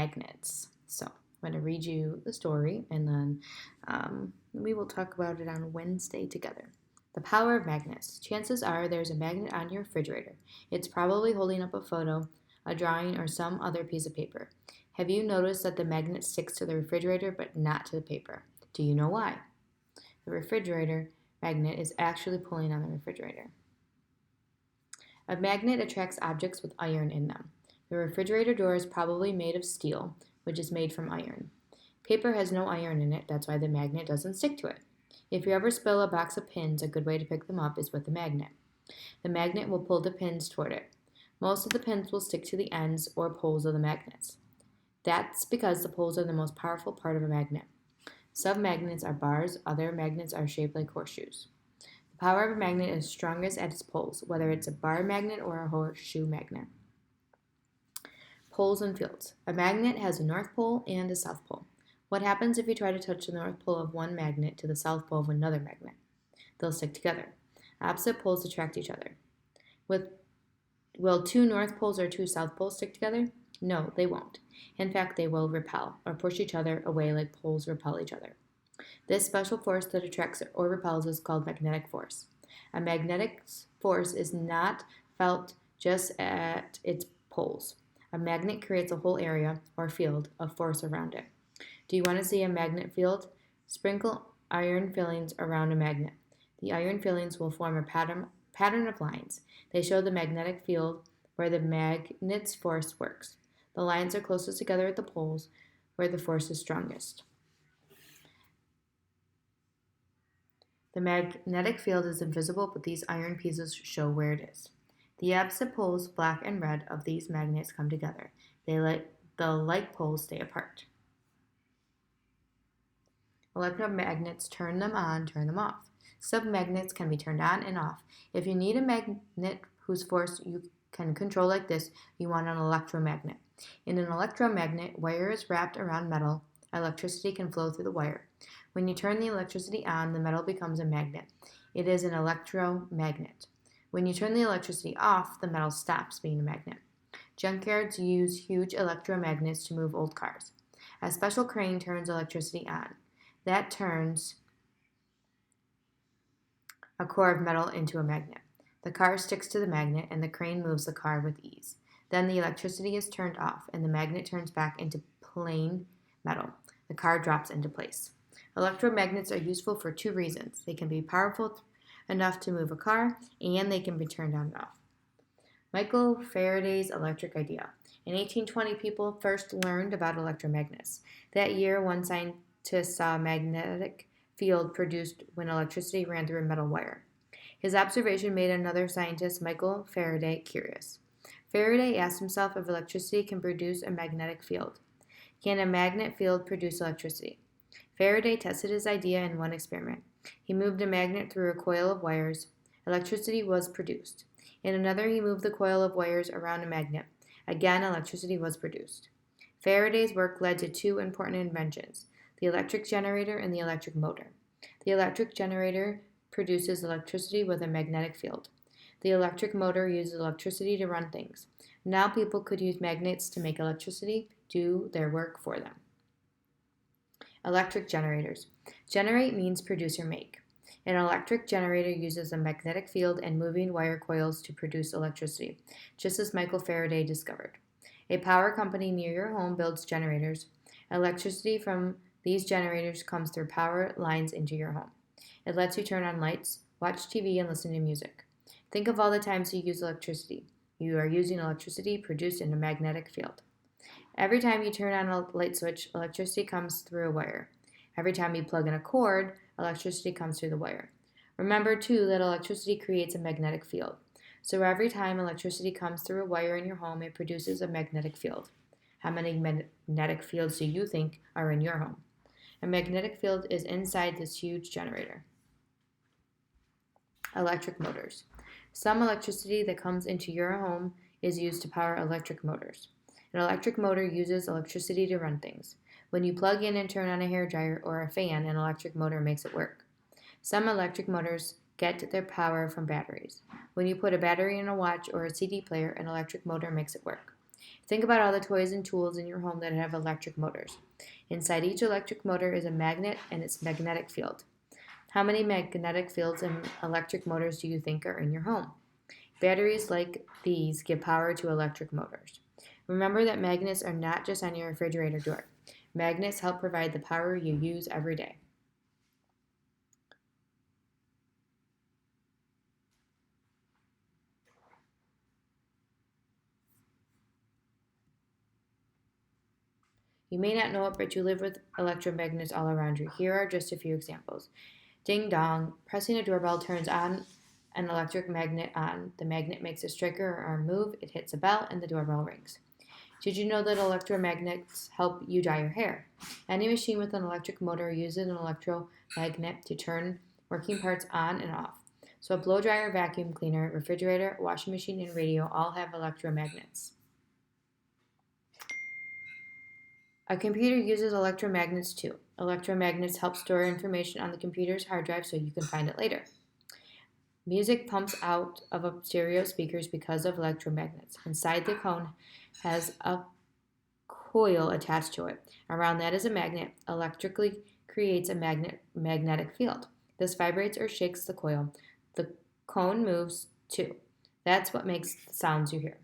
magnets. So I'm going to read you the story, and then we will talk about it on Wednesday together. The power of magnets. Chances are there's a magnet on your refrigerator. It's probably holding up a photo, a drawing, or some other piece of paper. Have you noticed that the magnet sticks to the refrigerator but not to the paper? Do you know why? The refrigerator magnet is actually pulling on the refrigerator. A magnet attracts objects with iron in them. The refrigerator door is probably made of steel, which is made from iron. Paper has no iron in it, that's why the magnet doesn't stick to it. If you ever spill a box of pins, a good way to pick them up is with a magnet. The magnet will pull the pins toward it. Most of the pins will stick to the ends or poles of the magnets. That's because the poles are the most powerful part of a magnet. Some magnets are bars, other magnets are shaped like horseshoes. The power of a magnet is strongest at its poles, whether it's a bar magnet or a horseshoe magnet. Poles and fields. A magnet has a north pole and a south pole. What happens if you try to touch the north pole of one magnet to the south pole of another magnet? They'll stick together. Opposite poles attract each other. Will two north poles or two south poles stick together? No, they won't. In fact, they will repel or push each other away like poles repel each other. This special force that attracts or repels is called magnetic force. A magnetic force is not felt just at its poles. A magnet creates a whole area or field of force around it. Do you want to see a magnet field? Sprinkle iron fillings around a magnet. The iron fillings will form a pattern of lines. They show the magnetic field where the magnet's force works. The lines are closest together at the poles where the force is strongest. The magnetic field is invisible, but these iron pieces show where it is. The opposite poles, black and red, of these magnets come together. The like poles stay apart. Electromagnets turn them on, turn them off. Submagnets can be turned on and off. If you need a magnet whose force you can control like this, you want an electromagnet. In an electromagnet, wire is wrapped around metal. Electricity can flow through the wire. When you turn the electricity on, the metal becomes a magnet. It is an electromagnet. When you turn the electricity off, the metal stops being a magnet. Junkyards use huge electromagnets to move old cars. A special crane turns electricity on. That turns a core of metal into a magnet. The car sticks to the magnet, and the crane moves the car with ease. Then the electricity is turned off, and the magnet turns back into plain metal. The car drops into place. Electromagnets are useful for two reasons. They can be powerful enough to move a car, and they can be turned on and off. Michael Faraday's electric idea. In 1820, people first learned about electromagnets. That year, one scientist saw a magnetic field produced when electricity ran through a metal wire. His observation made another scientist, Michael Faraday, curious. Faraday asked himself if electricity can produce a magnetic field. Can a magnet field produce electricity? Faraday tested his idea in one experiment. He moved a magnet through a coil of wires. Electricity was produced. In another, he moved the coil of wires around a magnet. Again, electricity was produced. Faraday's work led to two important inventions, the electric generator and the electric motor. The electric generator produces electricity with a magnetic field. The electric motor uses electricity to run things. Now people could use magnets to make electricity do their work for them. Electric generators. Generate means produce or make. An electric generator uses a magnetic field and moving wire coils to produce electricity, just as Michael Faraday discovered. A power company near your home builds generators. Electricity from these generators comes through power lines into your home. It lets you turn on lights, watch TV, and listen to music. Think of all the times you use electricity. You are using electricity produced in a magnetic field. Every time you turn on a light switch, electricity comes through a wire. Every time you plug in a cord, electricity comes through the wire. Remember, too, that electricity creates a magnetic field. So every time electricity comes through a wire in your home, it produces a magnetic field. How many magnetic fields do you think are in your home? A magnetic field is inside this huge generator. Electric motors. Some electricity that comes into your home is used to power electric motors. An electric motor uses electricity to run things. When you plug in and turn on a hairdryer or a fan, an electric motor makes it work. Some electric motors get their power from batteries. When you put a battery in a watch or a CD player, an electric motor makes it work. Think about all the toys and tools in your home that have electric motors. Inside each electric motor is a magnet and its magnetic field. How many magnetic fields and electric motors do you think are in your home? Batteries like these give power to electric motors. Remember that magnets are not just on your refrigerator door. Magnets help provide the power you use every day. You may not know it, but you live with electromagnets all around you. Here are just a few examples. Ding dong, pressing a doorbell turns on an electric magnet on. The magnet makes a striker or arm move, it hits a bell, and the doorbell rings. Did you know that electromagnets help you dry your hair? Any machine with an electric motor uses an electromagnet to turn working parts on and off. So a blow dryer, vacuum cleaner, refrigerator, washing machine, and radio all have electromagnets. A computer uses electromagnets too. Electromagnets help store information on the computer's hard drive so you can find it later. Music pumps out of stereo speakers because of electromagnets. Inside the cone has a coil attached to it. Around that is a magnet. Electrically creates a magnetic field. This vibrates or shakes the coil. The cone moves too. That's what makes the sounds you hear.